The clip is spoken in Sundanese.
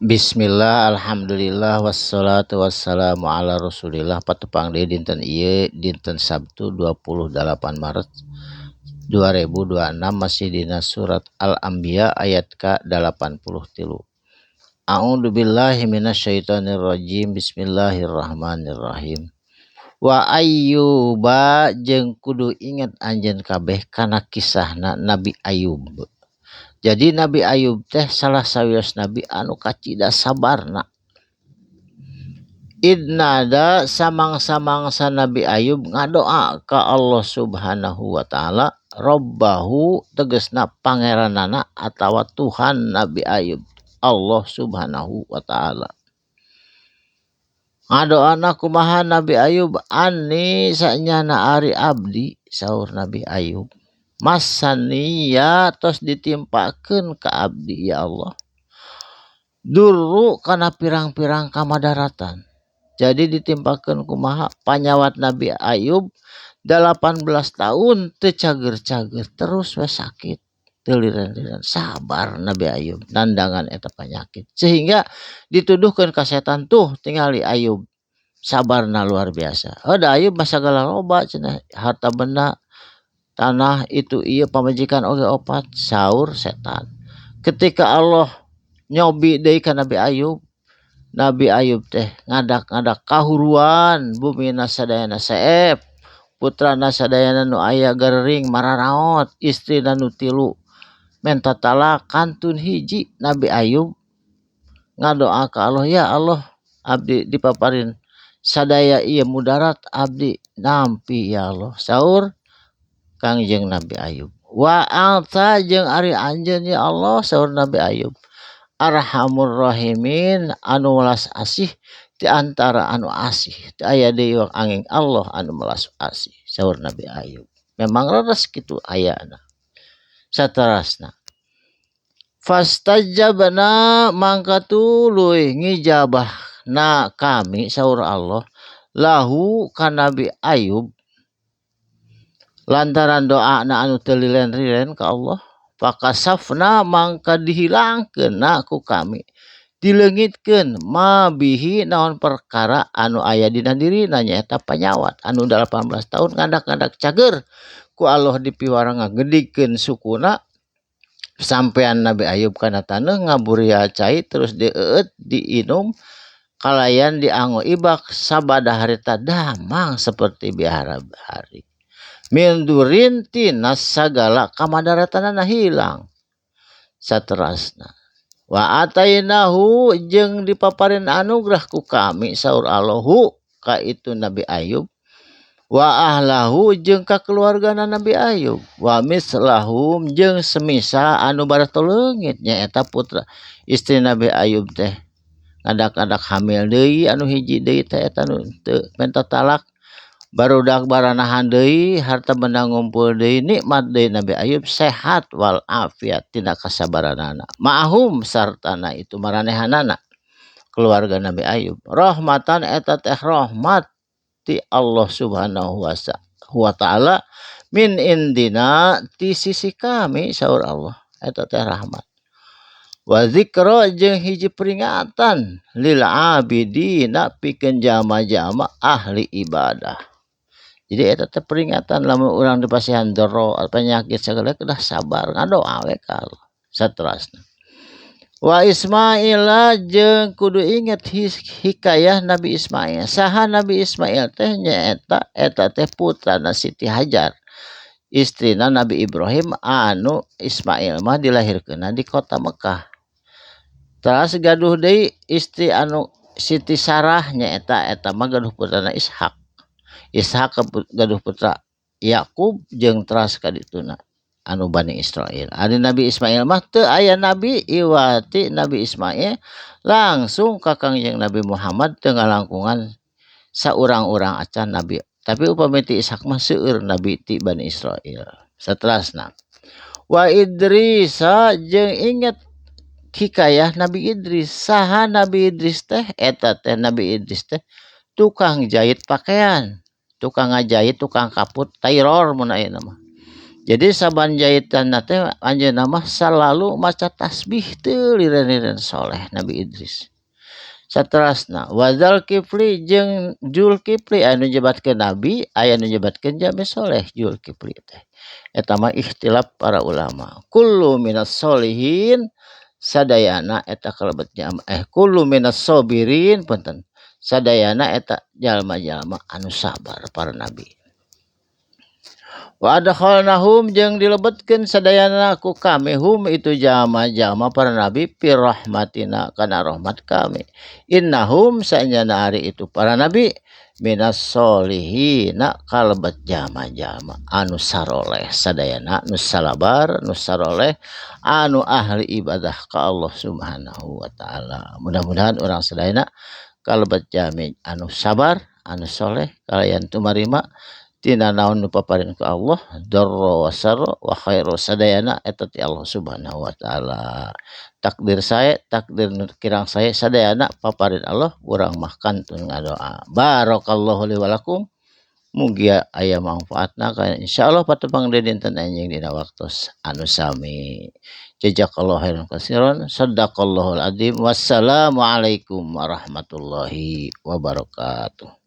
Bismillah, alhamdulillah, wassalatu wassalamu ala rasulillah. Patepang deui dinten ieu dinten Sabtu 28 Maret 2026 masih dina surat Al-Anbiya ayat ke-83. A'udzubillahi minasyaitonirrajim. Bismillahirrahmanirrahim. Wa ayyuba jeung kudu inget anjeun kabeh kana kisahna Nabi Ayub. Jadi Nabi Ayub teh salah sawios nabi anu kacida sabarna. Idnada samang-samangsa Nabi Ayub ngadoa ka Allah Subhanahu wa taala, Robbahu tegesna pangeranana atawa Tuhan Nabi Ayub, Allah Subhanahu wa taala. Ngadoana kumaha Nabi Ayub, ani sanyana ari abdi, saur Nabi Ayub. Masaniya tos ditimpakeun ka abdi ya Allah. Duru kana pirang-pirang kamadaratan. Jadi ditimpakeun kumaha panyawat Nabi Ayub 18 tahun teu cager-cager terus we sakit teu liran-liran, sabar Nabi Ayub nandangan eta panyakit sehingga dituduhkeun ka setan tuh tingali Ayub sabarna luar biasa. Da Ayub mah sagala loba cenah, harta benda tanah itu ieu pamajikan oge opat, saur setan. Ketika Allah nyobi deui ka Nabi Ayub teh ngadak-ngadak kahuruan bumina sadayana seep, putrana sadayana nu aya garering mararaot, istrina nu tilu menta talak kantun hiji. Nabi Ayub ngadoa ka Allah, ya Allah abdi dipaparin sadaya ieu mudarat abdi nampi ya Allah. Saur Kangjeng Nabi Ayub, wa anta jeung ari anjeun ya Allah, saur Nabi Ayub, Arhamur Rahimin anu welas asih di antara anu asih. Teu aya deui angin Allah anu welas asih, saur Nabi Ayub. Memang leres kitu ayana. Saterasna, fastajabna mangka tuluy ngijabahna kami, saur Allah, lahu ka Nabi Ayub lantaran doana anu teu lilen-lilen ka Allah. Fakasafna mangka dihilangkeun na ku kami, dileungitkeun mabihi naon perkara anu aya dina dirina nyaeta panyawat anu 18 tahun ngadak-ngadak cager ku Allah dipiwara ngagedikeun sukuna sampean Nabi Ayub kana taneuh ngaburia cai terus dieut diinum kalayan dianggo ibak sabada harita damang seperti biara hari. Mindurin tina sagala kamadaratanana hilang. Saterasna, wa atainahu jeung dipaparin anugerah ku kami, saur Allahu ka itu Nabi Ayub, wa ahlahu jeung ka keluargana Nabi Ayub, wa mislahum jeung semisa anu barato leungit nyaeta putra istri Nabi Ayub teh ngadak-ngadak hamil deui anu hiji deui teh eta nu teu menta talak, barudak baranahan deui, harta benda ngumpul deui, nikmat deui Nabi Ayub, sehat wal afiat tina kasabaranana. Ma'hum sartana itu maranehanana keluarga Nabi Ayub. Rahmatan eta teh rahmat ti Allah Subhanahu wa taala, min indina ti sisi kami, saur Allah, eta teh rahmat. Wa zikra jeung hiji peringatan lil abidina pikeun jama-jama ahli ibadah. Jadi eta teh peringatan lamun urang dipasihan doro penyakit segala kedah sabar ngadoa we ka Allah. Saterasna, wa Ismaila jeung kudu inget hikayah Nabi Ismail. Saha Nabi Ismail teh nyaeta eta teh putrana Siti Hajar, istrina Nabi Ibrahim anu Ismail mah dilahirkeunna di kota Mekah. Teras gaduh deui istri anu Siti Sarah nyaeta eta mah gaduh putrana Ishak. Ishak gaduh putra Yakub jeung teras kadituna anu Bani Israil. Ari Nabi Ismail mah teu aya nabi iwati Nabi Ismail langsung ka Kangjeng Nabi Muhammad teu ngalangkungan saurang-urang acan nabi. Tapi upami ti Ishak mah seueur nabi ti Bani Israil. Saterasna, wa Idris jeung inget hikayah Nabi Idris. Saha Nabi Idris teh? Eta teh Nabi Idris teh tukang jahit pakaian, tukang ngajahit, tukang kaput, tailor mun ayeuna mah. Jadi saban jahitan teh anjeunna mah selalu maca tasbih teu lireun-lireun soleh Nabi Idris. Saterusna wadzal kifli jeung Zulkifli anu nyebatkeun nabi aya nu nyebatkeun jami soleh Zulkifli teh. Eta mah ikhtilaf para ulama. Kullu minas solihin sadayana eta kalebet kullu minas sabirin punten. Sadayana eta jalma-jalma anu sabar para nabi. Wa adkhalnahum jeung dilebetkeun sadayana ku kami hum itu jalma-jalma para nabi fi rahmatina kana rahmat kami. Innahum saenyana ari itu para nabi minas solihina kalebet jalma-jalma anu saroleh sadayana nu salabar nu saroleh anu ahli ibadah ka Allah Subhanahu wa taala. Mudah-mudahan urang sadayana kalebet jalmi anu sabar anu soleh kalayan tumarima tina naon nu paparin ku Allah darra wa sarra wa khairu sadayana eta ti Allah Subhanahu wa taala. Takdir nu kirang sae sadayana paparin Allah urang mah kantun ngadoa. Barakallahu li wa lakum. Mugi aya manfaatna ka insyaallah patepang dinten anjeun dina waktos anu sami. Jazakallahu khairan katsiran. Shadaqallahul adzim. Wassalamu alaikum warahmatullahi wabarakatuh.